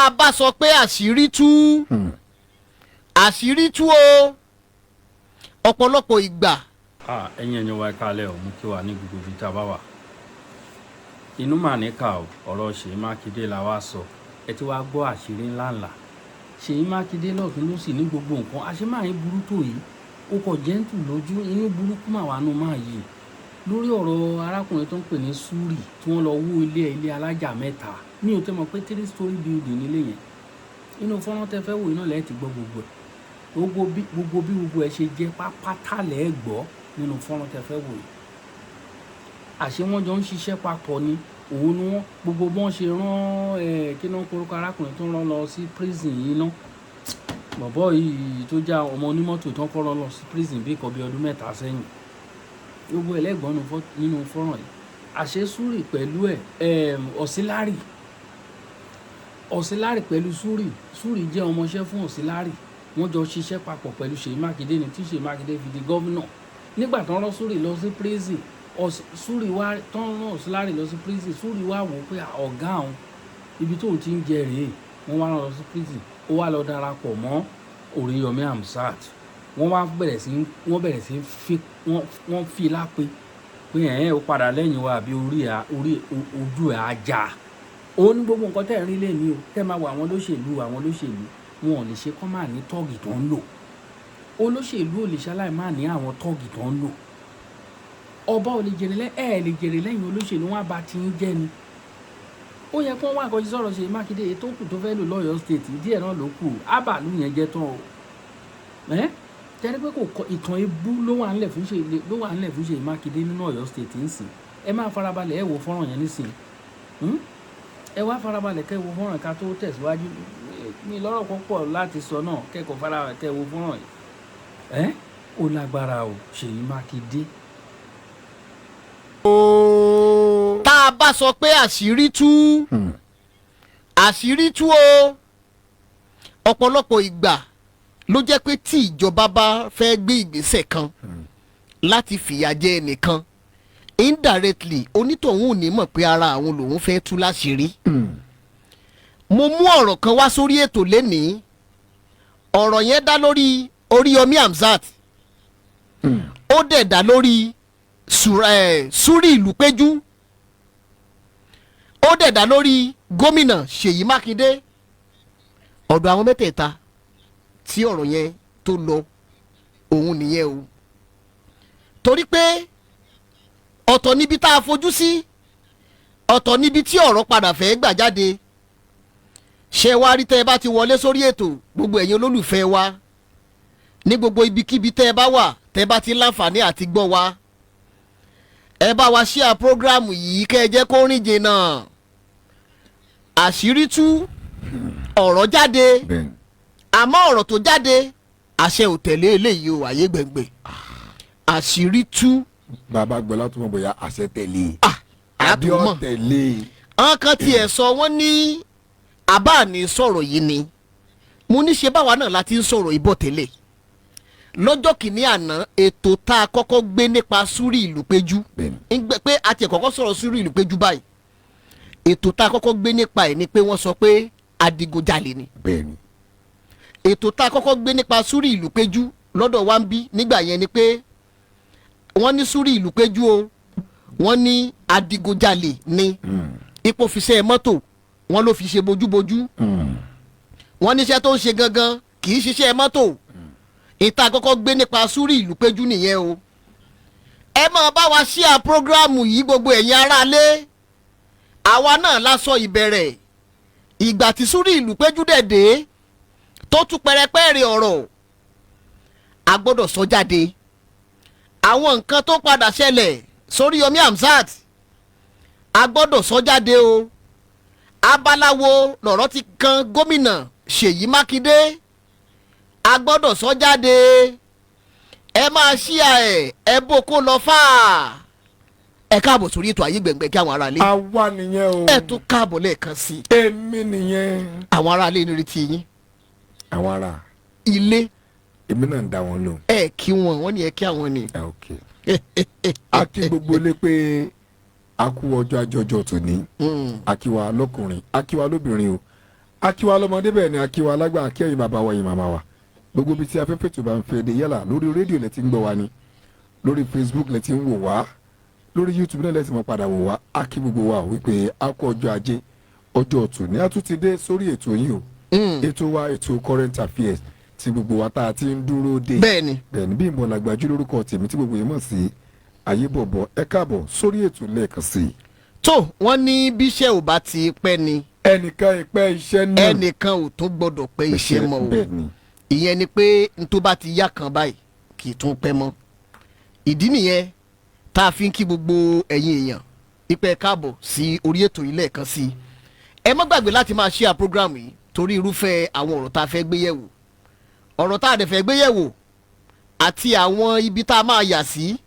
a bá sọ pé àṣírí tú o ọ̀pọ̀lọpọ̀ ìgbà. ẹ̀yin ẹ̀yin wa kálẹ̀ ọ̀ mú kí wà ní gbogbo ibi tá a bá wà. inú mà ní ká ọ̀rọ̀ Ṣèyí Mákindé la wá sọ ẹ ti wá gbọ́ àṣírí ńláńlá. Ṣèyí Mákindé lọ́ọ̀tún ló sì ní gbogbo nǹkan àṣemáyé burú tó yìí ó kọ jẹ́ǹtù lójú inú burúkú mà wà nù máa yìí lórí ọ̀rọ̀ arákùnrin tó ń pè ní Súrì tí wọ́n lọ wó ilé alájà mẹ́ta mi ò tẹ́ mọ̀ pé 3-story building nílé yẹn inú fọ́nrán tẹ́ fẹ́ wò iná lẹ́ẹ̀ ti gbọ́ gbogbo ẹ̀ gbogbo bí gbogbo ẹ̀ ṣe jẹ́ pátá lẹ́ẹ̀ gbọ́ nínú fọ́nrán tẹ́ fẹ́ wò yìí àṣé wọ́n jọ ń ṣiṣẹ́ papọ̀ ni òun ni wọ́n gbogbo bọ́n ṣe rán kí náà korúkọ arákùnrin tó rán lọ sí prison yìí ná bọ̀bọ́ yìí tó já ọmọ onímọ́tò tó ń kọ́ lọ sí prison bí nǹkan bí ọdún mẹ́ta sẹ́yìn gbogbo ẹlẹ́gbọ́n nínú fọ́nrán yìí àṣé Súrì pẹ̀lú Ọ̀sílárì pẹ̀lú Súrì jẹ́ ọmọọṣẹ́ fún Ọ̀sílárì wọ́n jọ ṣiṣẹ́ papọ̀ pẹ̀lú Ṣèyí Mákindé ni tí Ṣèyí Mákindé fi di gọ́vnà nígbà tó ń rán Súrì lọ sí prison Súrì wá tó ń rán Ọ̀sílárì lọ sí prison Súrì wá wò pé ọ̀gá àwọn ibi tóun ti ń jẹ rèé wọ́n wá lọ sí prison ó wá lọ darapọ̀ mọ́ Oríyọmí Hamzat wọ́n bẹ̀rẹ̀ sí fi lápé pé ó padà lẹ́yìn wa àbí ojú ẹ̀ ajá ó ní gbogbo nǹkan tẹ́ ẹ̀ rí lẹ́ni o tẹ́ máa wọ àwọn olóṣèlú wọn ò lè ṣe kọ́ máa ní tọ́ọ̀gì tó ń lò olóṣèlú ò lè ṣaláì máa ní àwọn tọ́ọ̀gì tó ń lò ọba ò lè jèrè lẹ́yìn olóṣèlú wọn bá ti ń jẹ́ ni ó yẹ kó wá àkọsí sọ̀rọ̀ Ṣèyí Mákindé èyí tó kù tó fẹ́ lò lọ́yọ̀ọ́ state díẹ̀ náà ló kù ábàlú yẹn jẹ́ tán o tẹ́lẹ̀ pé kò kọ ìtàn ebú ló wà ńlẹ̀ fún Ṣèyí Mákindé nínú Ọ̀yọ́ state ń sìn ẹ máa farabalẹ̀ ẹ wo fọ́nrán yẹn nísìn ẹ wá farabalẹ̀ kẹ́ wo fọ́nrán ká tó tẹ̀síwájú ní lọ́rọ̀ púpọ̀ láti sọ náà kẹ́kọ̀ọ́ farabalẹ̀ kẹ́ wo fọ́nrán yìí ó lágbára o Ṣèyí Mákindé. tá a bá sọ pé àṣírí tú o ọ̀pọ̀lọpọ̀ ìgbà ló jẹ́ pé tí ìjọba bá fẹ́ gbé ìgbésẹ̀ kan láti fìyà jẹ ẹnìkan indirectly onítọ̀hún ò ní mọ̀ pé ara àwọn lòun fẹ́ tú láṣìírí. mo mú ọ̀rọ̀ kan wá sórí ètò lénìí ọ̀rọ̀ yẹn dá lórí Oríyọmí Hamzat ó dẹ̀ dá lórí Súrì Ìlúpéjú ó dẹ̀ dá lórí gómìnà Ṣèyí Mákindé ọ̀dọ̀ àwọn mẹ́tẹ̀ẹ̀ta tí ọ̀rọ̀ yẹn tó lọ òun nìyẹn o torí pé ọ̀tọ̀ níbi tá a fojú sí ọ̀tọ̀ níbi tí ọ̀rọ̀ padà fẹ́ gbà jáde ṣé wá rí tẹ́ ẹ bá ti wọlé sórí ètò gbogbo ẹ̀yin olólùfẹ́ wa ní gbogbo ibikíbi tẹ́ ẹ bá wà tẹ́ ẹ bá ti láǹfààní àti gbọ́ wa ẹ bá wa ṣíà prógráàmù yìí kẹ́ ẹ jẹ́ kó rìn jìnnà àṣírí tú ọ̀rọ̀ jáde àmọ́ ọ̀rọ̀ tó jáde àṣẹ ò tẹ̀lé eléyìí o àyè gbẹ̀ngbẹ̀ àṣírí tú. bàbá gbọ́lá tó mọ̀ bóyá àṣẹ tẹ̀lé àbí ọ̀ tẹ̀lé. àwọn kan tiẹ̀ sọ wọ́n ní àbá ní sọ̀rọ̀ yìí ni mo ní ṣe báwa náà láti ń sọ̀rọ̀ ìbọ̀ tẹ́lẹ̀ lọ́jọ́ kìíní àná ètò tá a kọ́kọ́ gbé nípa Súrì Ìlúpéjú pé a ti kọ́kọ́ sọ̀rọ̀ Súrì Ìlúpéjú báyìí ètò tá a kọ́kọ́ gbé nípa ẹ̀ ni pé wọ́n sọ pé adigunjalè ni ètò tá a kọ́kọ́ gbé nípa Súrì Ìlúpéjú lọ́dọ̀ wa ń bí nígbà yẹn ni pé wọ́n ní Súrì Ìlúpéjú o wọ́n ní adigunjalè ni ipò fi ṣe mọ́tò wọ́n ló fi ṣe bójúbójú wọ́n níṣẹ́ tó ń ṣe gangan kì í ṣiṣẹ́ mọ́tò ìta àkọ́kọ́ gbé nípa Súrì Ìlúpéjú nìyẹn o ẹ máa bá wa ṣíà prógráàmù yìí gbogbo ẹ̀yin aráalé àwa náà la sọ ìbẹ̀rẹ̀ ìgbà tí Súrì Ìlúpéjú dẹ̀ dé tó tún pẹrẹpẹrẹ ọ̀rọ̀ a gbọ́dọ̀ sọ jáde àwọn nǹkan tó padà ṣẹlẹ̀ sóríyọmí Hamzat a gbọ́dọ̀ sọ jáde o abalawo lọ̀rọ̀ ti kan gómìnà Ṣèyí Mákindé a gbọ́dọ̀ sọ jáde ẹ máa ṣíà ẹ bó kó lọ fà ẹ káàbọ̀ sórí ètò Ayé Gbẹ̀ngbẹ̀ kí àwọn aráalé. àwa nìyẹn o. ẹ tún káàbọ̀ lẹ́ẹ̀kan sí. èmi nìyẹn. àwọn aráalé ní retí yín. àwọn ará. ilé. èmi náà ń dá wọn lóhùn. ẹ kí wọn ní ẹ kí àwọn ni. ok a kí gbogbo lé pé a kú ọjọ́ àjọjọ́ tòní a kí wa lọ́kùnrin a kí wa lóbìnrin o akíwa lọ́mọdé bẹ́ẹ̀ ni akíwa alágbà akẹ́yìn bàbá wa yìí màmá wa gbogbo ibi tí afẹ́fẹ́ tó bá ń fẹ́ de yálà lórí rédíò lẹ ti ń gbọ́ wa ni lórí Facebook lẹ ti ń wò wá lórí YouTube náà lẹ ti mọ̀ padà wò wá akí gbogbo wa wípé a kú ọjọ́ ajé ọjọ́ ọ̀tún ní a tún ti dé sórí ètò yìí o ètò wa ètò current affairs tí gbogbo wa tá a ti ń dúró dé bẹ́ẹ̀ni Bímbọ́ Làgbàjú lórúkọ tèmi tí gbogbo yẹn mọ̀ sí Ayébọ̀bọ̀ ẹ káàbọ̀ sórí ètò lẹ́ẹ̀kan sí i. tó wọ́n ní bíṣẹ́ ò bá ti pẹ́ ni ẹnìkan ìpẹ́ iṣẹ́ náà ẹnìkan ò tún gbọ́dọ̀ pẹ́ iṣẹ́ mọ́ o bẹ́ẹ̀ ni ìyẹn ni pé n tó bá ti yá kan báyìí kì í tún pẹ́ mọ́ ìdí nìyẹn tá a fi ń kí gbogbo ẹ̀yin èèyàn ìpẹ́ káàbọ̀ sí orí ètò yìí lẹ́ẹ̀kan sí i ẹ má gbàgbé láti máa share program yìí torí irúfẹ́ àwọn ọ̀rọ̀ tá a fẹ́ gbé yẹ̀wò ọ̀rọ̀ tá a dẹ̀ fẹ́ gbé yẹ̀wò àti àwọn ibi tá a máa yà sí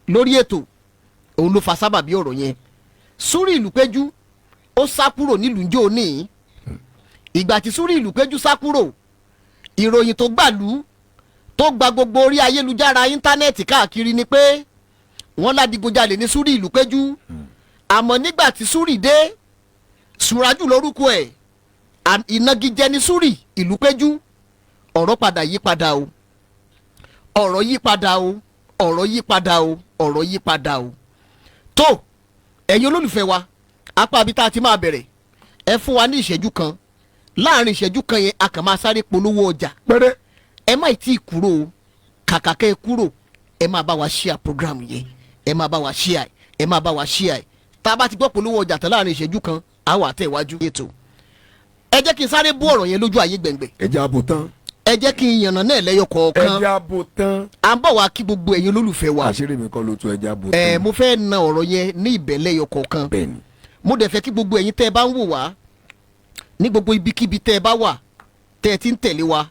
lórí ètò òun ló fa sábàbí ọ̀rọ̀ yẹn Súrì Ìlúpéjú ó sá kúrò nílùú njó ní ìgbà tí Súrì Ìlúpéjú sá kúrò ìròyìn tó gbàlú tó gba gbogbo orí ayélujára íńtánẹ́ẹ̀tì káàkiri ni pé wọ́n ládìgunjalè ní Súrì Ìlúpéjú àmọ́ nígbà tí Súrì dé Súrájù lórúkọ ẹ̀ ìnagijẹ ní Súrì Ìlúpéjú ọ̀rọ̀ padà yí padà o ọ̀rọ̀ yí padà o ọ̀rọ̀ yí padà o ọ̀rọ̀ yí padà o tó ẹ̀yin olólùfẹ́ wa apá abí tá a ti máa bẹ̀rẹ̀ ẹ fún wa ní ìṣẹ́jú kan láàrin ìṣẹ́jú kan yẹn a kàn máa sáré polówó ọjà pẹ́rẹ́ ẹ má tí ì kúrò o kàkà kẹ́ ẹ kúrò ẹ máa bá wa share program yẹn ẹ máa bá wa share ẹ máa bá wa share tá a bá ti gbọ́ polówó ọjà tán láàrin ìṣẹ́jú kan a wà tẹ̀ wájú ètò ẹ jẹ́ kí n sáré bú ọ̀rọ̀ yẹn lójú ayé gbẹ̀ngbẹ̀ ẹja abo tán ẹ jẹ́ kí n yànnà náà lẹ́yọ kọ̀ọ̀kan ẹja abo tán à ń bọ̀ wá kí gbogbo ẹ̀yin olólùfẹ́ wa àṣírí mi kọ́ ló tún ẹja abo tán mo fẹ́ na ọ̀rọ̀ yẹn ní ìbẹ̀lẹ́yọ kọ̀ọ̀kan bẹ́ẹ̀ ni mo dẹ̀ fẹ́ kí gbogbo ẹ̀yin tẹ́ ẹ bá ń wò wá ní gbogbo ibikíbi tẹ́ ẹ bá wà tẹ́ ẹ ti ń tẹ̀lé wa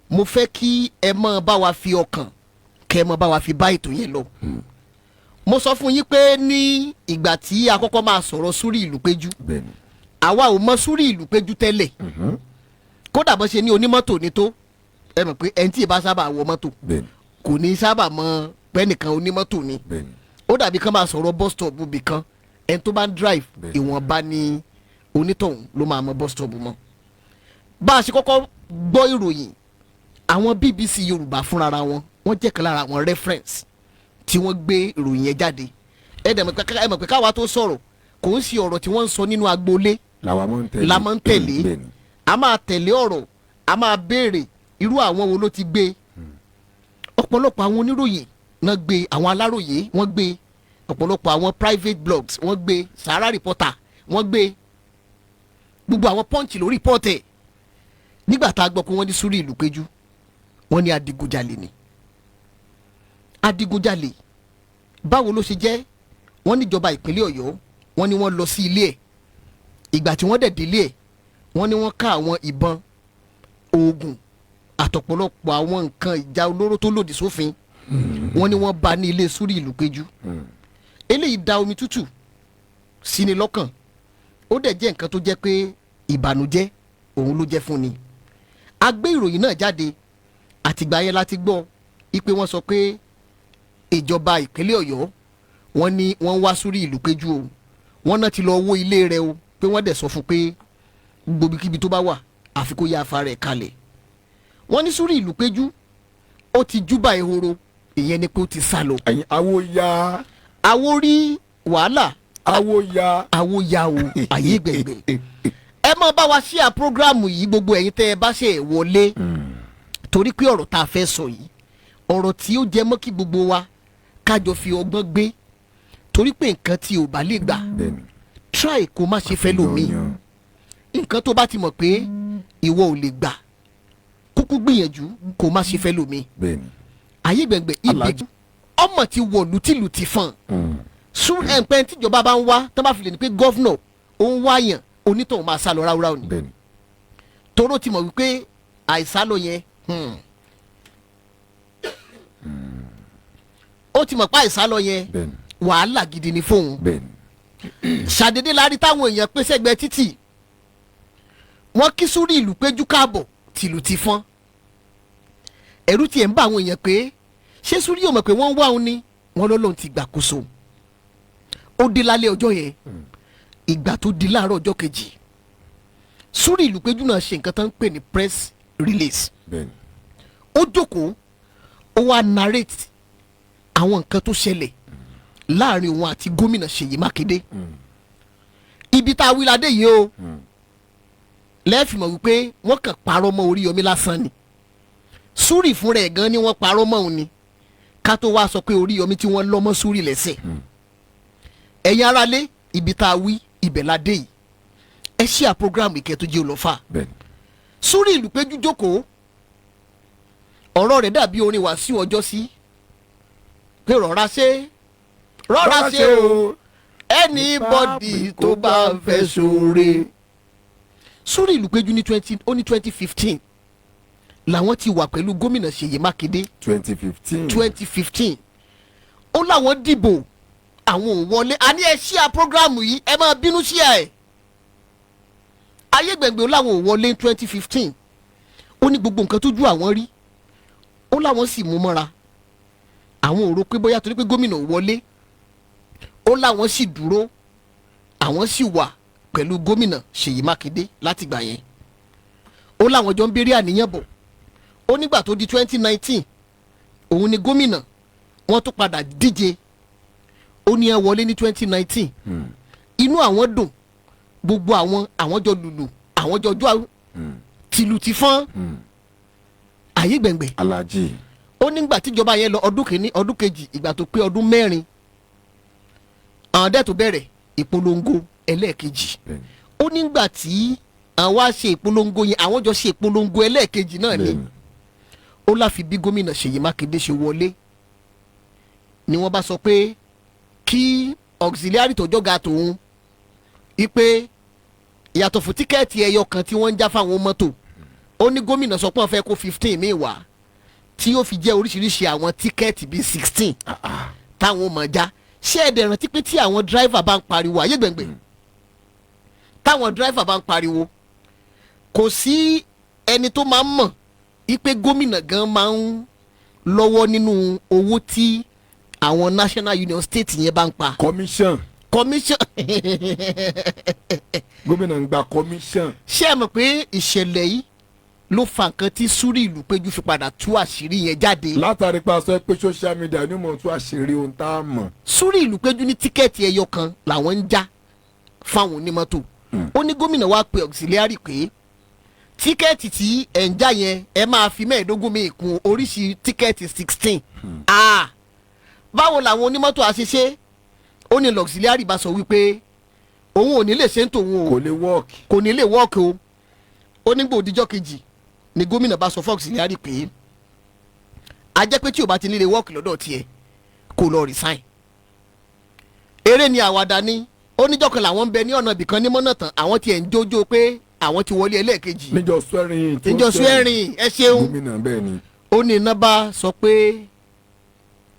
mo fẹ́ kí ẹ máa bá wa fi ọkàn kẹ́ ẹ máa bá wa fi bá ètò yẹn lọ. mo sọ fún yín pé ní ìgbà tí a kọ́kọ́ máa sọ̀rọ̀ Súrì Ìlúpéjú bẹ́ẹ̀ ni àwa ò mọ Súrì Ìlúpéjú tẹ́lẹ̀ kódà bó ṣe ní onímọ́tò ní tó ẹ mọ̀ pé ẹni tí ì bá sábà wọ mọ́tò bẹ́ẹ̀ ni kò ní sábà mọ pẹ́nìkan onímọ́tò ni bẹ́ẹ̀ ni ó dàbí kán máa sọ̀rọ̀ bus stop bì kan ẹni tó bá ń drive Bẹ́ẹ̀. ìwọ̀nba ni onítọ̀hún ló máa mọ bus stop mọ́. bá a ṣe kọ́kọ́ gbọ́ ìròyìn àwọn BBC Yorùbá fúnra wọn jẹ́ kan lára àwọn reference tí wọ́n gbé ìròyìn yẹn jáde ẹ mọ̀ pé káwa tó sọ̀rọ̀ kò ń ṣe ọ̀rọ̀ tí wọ́n ń sọ nínú agboolé làwa máa ń tẹ̀lé la máa ń tẹ̀lé bẹ́ẹ̀ ni a máa tẹ̀lé ọ̀rọ̀ a máa béèrè irú àwọn wo ló ti gbé ọ̀pọ̀lọpọ̀ àwọn oníròyìn náà gbé àwọn aláròyé wọ́n gbé ọ̀pọ̀lọpọ̀ àwọn private blogs wọ́n gbé Sahara Reporter wọ́n gbé gbogbo àwọn Punch ló rìpọ́ọ̀tẹ̀ nígbà tá a gbọ́ pé wọ́n ní Súrì Ìlúpéjú wọ́n ní adigunjalè ni adigunjalè báwo ló ṣe jẹ́ wọ́n níjọba ìpínlẹ̀ Ọ̀yọ́ wọ́n ní wọ́n lọ sí ilé ẹ̀ ìgbà tí wọ́n dẹ̀ délé ẹ̀ wọ́n ní wọ́n ká àwọn ìbọn oògùn àtọ̀pọ̀lọpọ̀ àwọn nǹkan ìjà olóró tó lòdì sófin wọ́n ní wọ́n bá ní ilé Súrì Ìlúpéjú eléyìí da omi tútù sí ni lọ́kàn ó dẹ̀ jẹ́ nǹkan tó jẹ́ pé ìbànújẹ́ òun ló jẹ́ fún ni a gbé ìròyìn náà jáde àtìgbà yẹn láti gbọ́ ipe wọ́n sọ pé ìjọba ìpínlẹ̀ Ọ̀yọ́ wọ́n ní wọ́n wá Súrì Ìlúpéjú o wọ́n náà ti lọ wó ilé rẹ̀ o pé wọ́n dẹ̀ sọ fún pé gbogbo kíbi tó bá wà àfi kó yá afárá ẹ̀ kalẹ̀ wọ́n ní Súrì Ìlúpéjú ó ti júbà ehoro ìyẹn ni pé ó ti sá lọ. ẹ̀yin awo ya àwo rí wàhálà awo ya àwo ya o àyè gbẹ̀gbẹ̀ ẹ máa bá wa share program yìí gbogbo ẹ̀yin tẹ́ ẹ bá ṣe wọlé torí pé ọ̀rọ̀ tá a fẹ́ sọ yìí ọ̀rọ̀ tí ó jẹ mọ́ kí gbogbo wa kájọ fi ọgbọ́n gbé torí pé nǹkan tí ò bá lè gbà bẹ́ẹ̀ ni try kó má ṣe fẹ́ lómi nǹkan tó bá ti mọ̀ pé ìwọ ò lè gbà kúkú gbìyànjú kó má ṣe fẹ́ lómi bẹ́ẹ̀ ni ayé gbẹ̀ngbẹ̀ ibi Alhaji. ọmọ ti wọ̀ lùtìlùtì fún sún ẹ̀ǹpẹ́ tíjọba bá ń wá tó bá fi lè ní pé gọ́fúnọ̀ ó ń wáyàn onítọ̀hún máa sá lọ ráúráú ni bẹ́ẹ̀ ni toró ti mọ̀ wípé àìsálò yẹn ó ti mọ̀ pé àìsálò yẹn bẹ́ẹ̀ ni wàhálà gidi ni fóun bẹ́ẹ̀ ni ṣàdédé la rí táwọn èèyàn pèsè ẹgbẹ́ títì wọ́n kí Súrì Ìlúpéjú káàbọ̀ tìlù ti fọ́n ẹ̀rù tiẹ̀ ń bá àwọn èèyàn pé ṣé Súrì ò mọ̀ pé wọ́n ń wá òun ni wọ́n lọ́lọ́run ti gbàkóso ó dé lálẹ́ ọjọ́ yẹn ìgbà tó di láàárọ̀ ọjọ́ kejì Súrì Ìlúpéjú náà ṣe nǹkan tó ń pè ní press release. bẹ́ẹ̀ni. Ó jókòó ó wá narrate àwọn nǹkan tó ṣẹlẹ̀ láàrin òun àti gómìnà Ṣèyí Mákindé. Ibi tá a wí ládé yìí o lẹ́ẹ̀fìmọ̀ wípé wọ́n kàn parọ́ mọ́ Oríyọmí lásán ni. Súrì fúnra ẹ̀ gan ni wọ́n parọ́ mọ́ òun ni ká tó wá sọ pé Oríyọmí tí wọ́n lọ́mọ́ Súrì lẹ́sẹ̀. Ẹ̀yin aráalé ibi tá a wí ibẹ̀ ládé yìí ẹ ṣí à program ìkẹ́ tó jẹ́ olọ́fà. bẹ́ẹ̀ni. Súrì Ìlúpéjú jókòó ọ̀rọ̀ rẹ̀ dàbí orin Wàsíù ọjọ́ sí pé rọra ṣe o anybody tó bá fẹ́ ṣoore. Súrì Ìlúpéjú ní 2015 làwọn ti wà pẹ̀lú gómìnà Ṣèyí Mákindé 2015 ó láwọn dìbò àwọn ò wọlé àní ẹ ṣí à programu yìí ẹ máa bínú sí ẹ ayé gbẹ̀ngbẹ̀ ó láwọn ò wọlé 2015 ó ní gbogbo nǹkan tójú àwọn rí ó láwọn sì mú mọ́ra àwọn ò rò pé bóyá torí pé gómìnà ò wọlé ó láwọn sì dúró àwọn sì wà pẹ̀lú gómìnà Ṣèyí Mákindé látìgbà yẹn ó láwọn jọ ń béèrè àníyàn bọ̀ ó nígbà tó di 2019 òun ni gómìnà wọ́n tún padà díje ó ní ẹ wọlé ní 2019 inú àwọn dùn gbogbo àwọn jọ lùlù àwọn jọ jọ tìlù ti fọ́n ayé gbẹ̀ngbẹ̀ Alhaji. ó nígbà tíjọba yẹn lọ ọdún kìíní ọdún kejì ìgbà tó pé ọdún mẹ́rin àwọn dẹ́ tó bẹ̀rẹ̀ ìpolongo ẹlẹ́ẹ̀kejì ó nígbà tí àwọn á ṣe ìpolongo yẹn àwọn jọ ṣe ìpolongo ẹlẹ́ẹ̀kejì náà ni ó láfi bí gómìnà Ṣèyí Mákindé ṣe wọlé ni wọ́n bá sọ pé kí auxiliary tó jọ́ga tòun ipe ìyàtọ̀ fún tíkẹ́ẹ̀tì ẹyọ kan tí wọ́n ń já fáwọn mọ́tò ó ní gómìnà sọ pé wọ́n fẹ́ kó 15 míì wá tí yóò fi jẹ́ oríṣiríṣi àwọn tíkẹ́ẹ̀tì bíi 16 táwọn mọ̀ já ṣé ẹ̀dẹ̀ rántí pé tí àwọn dráìvà bá ń pariwo ayé gbẹ̀ngbẹ̀ táwọn dráìvà bá ń pariwo kò sí ẹni tó máa ń mọ̀ ipe gómìnà gan máa ń lọ́wọ́ nínú owó tí àwọn National Union State yẹn bá ń pa. commission. gómìnà ń gba commission. ṣé ẹ mọ̀ pé ìṣẹ̀lẹ̀ yìí ló fa nǹkan tí Súrì Ìlúpéjú fi padà tú àṣírí yẹn jáde. látàrí pa sọ pé social media ni mo tú àṣírí ohun tá a mọ̀. Súrì Ìlúpéjú ní tíkẹ́ẹ̀tì ẹyọ kan làwọn ń já fáwọn onímọ́tò. ó ní gómìnà wa pe auxiliary pé tíkẹ́ẹ̀tì tí ẹ̀ ń já yẹn ẹ máa fi 15 mi kún oríṣi tíkẹ́ẹ̀tì 16. báwo làwọn onímọ́tò àṣeṣe ó ní auxiliary bá sọ wípé òun ò ní lè ṣe ń tòun o kò ní lè wọ́ọ̀kì o ó nígbà òdìjọ́ kejì ni gómìnà bá sọ fún auxiliary pé a jẹ́ pé tí o bá ti nílé wọ́ọ̀kì lọ́dọ̀ tiẹ̀ kó lọ resign. eré ni àwàdà ni ó níjọ́ kan làwọn ń bẹ ní ọ̀nà ibìkan ní mọ́nà tán àwọn tiẹ̀ ń jójó pé àwọn ti wọlé ẹlẹ́ẹ̀kejì. níjọ́ swearing ẹ ṣeun gómìnà bẹ́ẹ̀ ni. ó ní iná bá sọ pé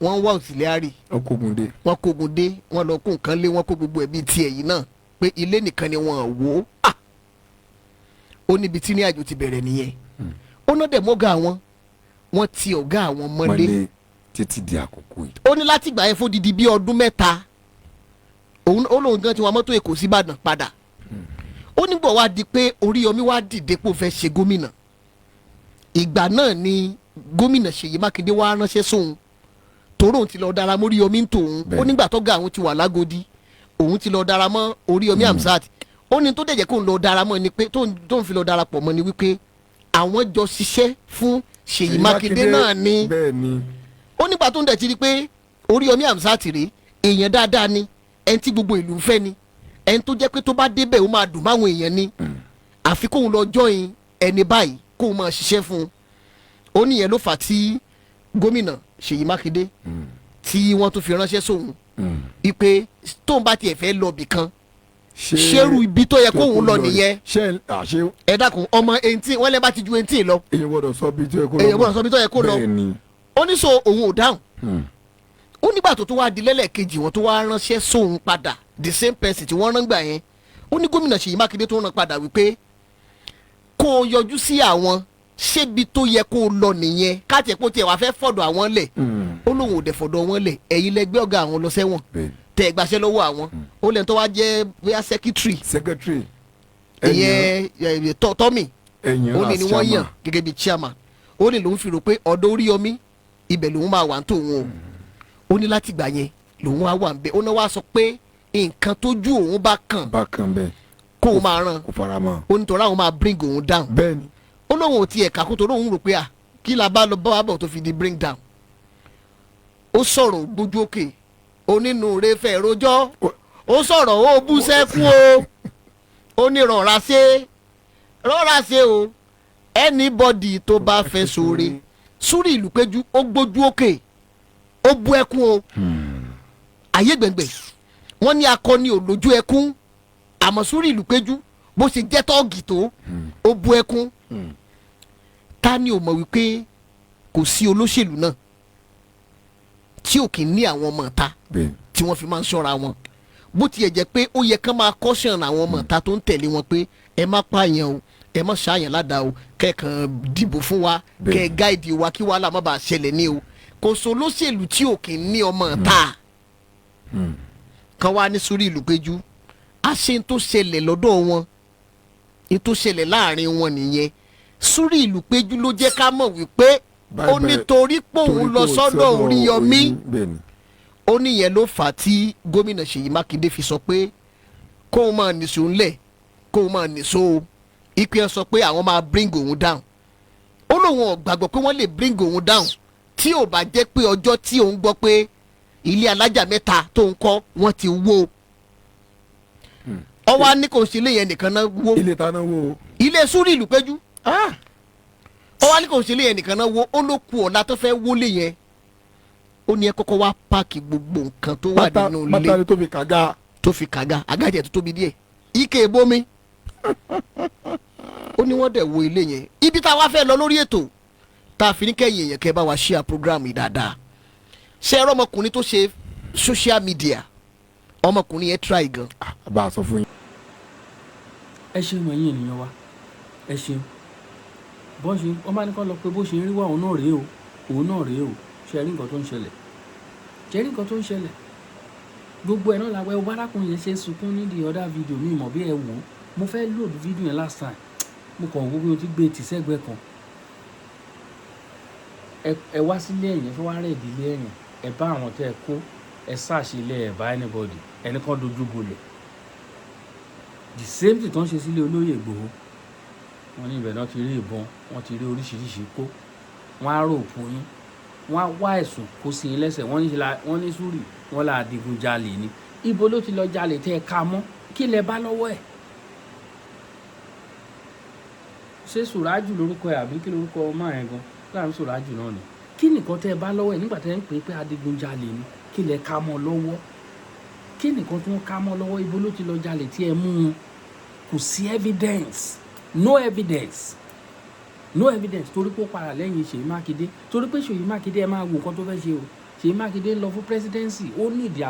wọ́n wá auxiliary wọ́n kógun dé wọ́n lọ kó nǹkan lé wọ́n kó gbogbo ẹ̀bí tiẹ̀ yìí náà pé ilé nìkan ni wọ́n wò ó. ó níbi tí ní àjò ti bẹ̀rẹ̀ nìyẹn ó ná dẹ̀ mọ́gà wọ́n ti ọ̀gá àwọn mọ́lé títí di àkókò yìí. ó ní láti gbà yẹn fún didi bí ọdún mẹ́ta ó lóun gan ti wa mọ́tò Èkó sí Ìbàdàn padà ó nígbà wá di pé Oríyọmí wá dìde pò fẹ́ ṣe gómìnà ìgbà náà ni gómìnà Ṣèyí Mákindé wá ránṣẹ́ sóun torí òun ti lọ dara mọ́ Oríyọmí ń tòun ó nígbà tó ga àwọn ti wà lágodi òun ti lọ dara mọ́ Oríyọmí Hamzat ó ní tó dẹ̀jẹ̀ kó ń lọ dara mọ́ ni pé tó ń fi lọ darapọ̀ mọ́ ni wípé àwọn jọ ṣiṣẹ́ fún Ṣèyí Mákindé náà ni ó nígbà tó ń dẹ̀ ti rí pé Oríyọmí Hamzat rèé èèyàn dáadáa ni ẹni tí gbogbo ìlú ń fẹ́ ni ẹni tó jẹ́ pé tó bá débẹ̀ ó máa dùn máwọn èèyàn ni àfi kóun lọ join ẹni báyìí kóun máa ṣiṣẹ́ fún un ó níyẹn ló fà tí gómìnà Ṣèyí Mákindé tí wọ́n tún fi ránṣẹ́ sóun wípé tóun bá tiẹ̀ fẹ́ lọ bì kan ṣerú ibi tó yẹ kóun lọ nìyẹn ẹ dákun ọmọ 18 wọ́n lẹ́ bá ti ju 18 lọ èyí gbọ́dọ̀ sọ bí tó yẹ kó lọ ó ní so òun ò dáhùn ó nígbà tó wá di lẹ́lẹ́kejì wọn tó wá ránṣẹ́ sóun padà the same person tí wọ́n rán gbà yẹn ó ní gómìnà Ṣèyí Mákindé tó rán padà wípé kó o yọjú sí àwọn ṣébi tó yẹ kó o lọ nìyẹn káàtì ẹ̀pọ̀ tiẹ̀ wá fẹ́ fọ̀dọ̀ àwọn lẹ̀ ó lóun ò dẹ̀ fọ̀dọ̀ wọn lẹ̀ ẹ̀yin lẹ́gbẹ́ ọ̀gá àwọn lọ sẹ́wọ̀n tẹ̀ ẹ̀ gbàṣẹ́ lọ́wọ́ àwọn ó lẹ́nu tó wá jẹ́ bóyá secretary ìyẹn tọ́mì ẹ̀yìn ó ní ni wọ́n yàn chairman. gẹ́gẹ́ bí chairman ó ní lòun fi rò pé ọ̀dọ̀ Oríyọmí ibẹ̀ lòun máa wà ní tòun o ó ní láti gbà yẹn lòun á wà ń bẹ ó náà wá sọ pé nǹkan tójú òun bá kàn bákan bẹ́ẹ̀ kó o máa ràn kò fara mọ́. ó ní tọ́ra òun máa bring òun down bẹ́ẹ̀ ni ó lóun ò tiẹ̀ kà kó tó lóun rò pé kí la bá lọ bá wa bọ̀ tó fi di bring down ó sọ̀rọ̀ gbójú òkè onínúure fẹ́ rojọ́ ó sọ̀rọ̀ ó bú sẹ́kún o ó ní rọra ṣe o anybody tó bá fẹ́ sóore Súrì Ìlúpéjú ó gbójú òkè ó bú ẹkún o ayé gbẹ̀ngbẹ̀ wọ́n ní akọni ò lójú ẹkún àmọ́ Súrì Ìlúpéjú bó ṣe jẹ́ tọ́ọ̀gì tó ó bú ẹkún ta ni ò mọ̀ wípé kò sí olóṣèlú náà tí ò kì í ní àwọn ọmọ ìta bẹ́ẹ̀ tí wọ́n fi máa ń ṣọ́ra wọn bó tiẹ̀ jẹ́ pé ó yẹ kán máa caution àwọn ọmọ ìta tó ń tẹ̀lé wọn pé ẹ má pààyàn o ẹ má ṣàyàn ládàá o kẹ́ẹ̀kan dìbò fún wa kẹ́ẹ̀ gáìdì wa kí wàhálà má bàa ṣẹlẹ̀ ní o kò sọ olóṣèlú tí ò kì í ní ọmọ ìta kan wá ní Súrì Ìlúpéjú àṣẹ tó ṣẹlẹ̀ lọ́dọ̀ wọn tó ṣẹlẹ̀ láàrin wọn nìyẹn Súrì Ìlúpéjú ló jẹ́ ká mọ̀ wípé ó nítorí pé òun lọ sọ́dọ̀ Oríyọmí bẹ́ẹ̀ ni ó níyẹn ló fà á tí gómìnà Ṣèyí Mákindé fi sọ pé kóun máa nìṣó ńlẹ̀ kóun máa nìṣó ìpè ẹ sọ pé àwọn máa bring òun down ó lóun ò gbàgbọ́ pé wọ́n lè bring òun down tí ò bá jẹ́ pé ọjọ́ tí òun gbọ́ pé ilé alájà mẹ́ta tó ń kọ́ wọ́n ti wó ọwọ́ á ní kò sí ilé yẹn nìkan náà wó ilé ta náà wo ilé Súrì Ìlúpéjú ọwọ́ á ní kò sí ilé yẹn nìkan náà wó ó ló ku ọ̀la tó fẹ́ wọlé yẹn ó ní ẹ kọ́kọ́ wá páàkì gbogbo nǹkan tó wà nínú ilé pátá ni tó fi kàga tó fi kàga àgájẹ tó tóbi díẹ̀ ike bomi ó ní wọ́n dẹ̀ wo ilé yẹn ibi tá a wá fẹ́ lọ lórí ètò tá a fi ní kẹ́yìn èèyàn kẹ́ bá wa share program yìí dáadáa ṣé ẹ rọ ọmọkùnrin tó ṣe social media ọmọkùnrin yẹn try gan. bá a sọ fún yín. ẹ ṣeun ẹ̀yin ènìyàn wa ẹ ṣeun bọ́n ṣe wọ́n bá ní kọ́ lọ pé bó ṣe ń rí wá òun náà rèé o òun náà rèé o ṣe rí nǹkan tó ń ṣẹlẹ̀ ṣe rí nǹkan tó ń ṣẹlẹ̀ gbogbo ẹ̀ náà làwọn ẹ̀ wárákùnrin yẹn ṣe sunkún ní the other video mi mọ̀ bí ẹ wò ó mo fẹ́ load video yẹn last time mo kàn wó bí mo ti gbé tì sẹ́gbẹ́ kan ẹ wá sílé ẹ̀yìn fẹ́ wá rẹ̀ ìdílé ẹ̀yìn ẹ bá àwọn tẹ́ ẹ kó ẹ ṣàṣìlẹ̀ ẹ bá anybody ẹni kan dojú bolẹ̀ the same thing tó ń ṣe sílé olóyè Ìgbòho wọn ní ibẹ̀ náà ti rí ìbọn wọn ti rí oríṣiríṣi kó wọn á rò òpó yín wọn á wá ẹ̀sùn kó sí yín lẹ́sẹ̀ wọ́n ní Súrì wọn là digun jalè ni ibo ló ti lọ jalè tẹ́ ẹ ká mọ́ kí lẹ bá lọ́wọ́ ẹ̀ ṣé Sùrájù lórúkọ ẹ̀ àbí kí lórúkọ ọmọ ẹ̀ gan láàrin Sùrájù náà ni kí nìkan tẹ́ ẹ bá lọ́wọ́ ẹ̀ nígbà tẹ́ ẹ ń pè é pé adigun jalè ni kí lẹ ká mọ́ lọ́wọ́ kí nìkan tí wọ́n ká mọ́ lọ́wọ́ ibo ló ti lọ jalè tí ẹ mú wọn kò sí evidence no evidence torí pé ó para lẹ́yìn Ṣèyí Mákindé torí pé Ṣèyí Mákindé ẹ máa wo nǹkan tó fẹ́ ṣe o Ṣèyí Mákindé ń lọ fún presidency ó nídìí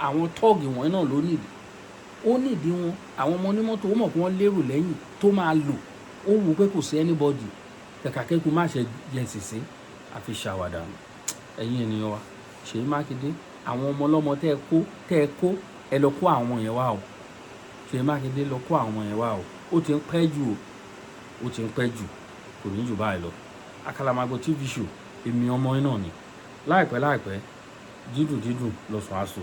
àwọn tọ́ọ̀gì wọ̀nyí náà ló nídìí ó nídìí wọn àwọn ọmọ onímọ́tò ó mọ̀ pé wọ́n lérò lẹ́yìn tó máa lò ó wù pé kò sí anybody kàkà kẹ́kọ̀ọ́ má ṣe jẹ́ ṣìṣe àfi ṣàwàdà ẹ̀yin ènìyàn wa Ṣèyí Mákindé àwọn ọmọ ọlọ́mọ tẹ́ ẹ kó ẹ lọ kó àwọn yẹn wá o Ṣèyí Mákindé lọ kó àwọn yẹn wá o ó ti ń pẹ́ jù kò ní jù báyìí lọ Àkàlàmàgbò TV show èmi ọmọ yín náà ni láìpẹ́ dídùn lọ́sàn-án àṣọ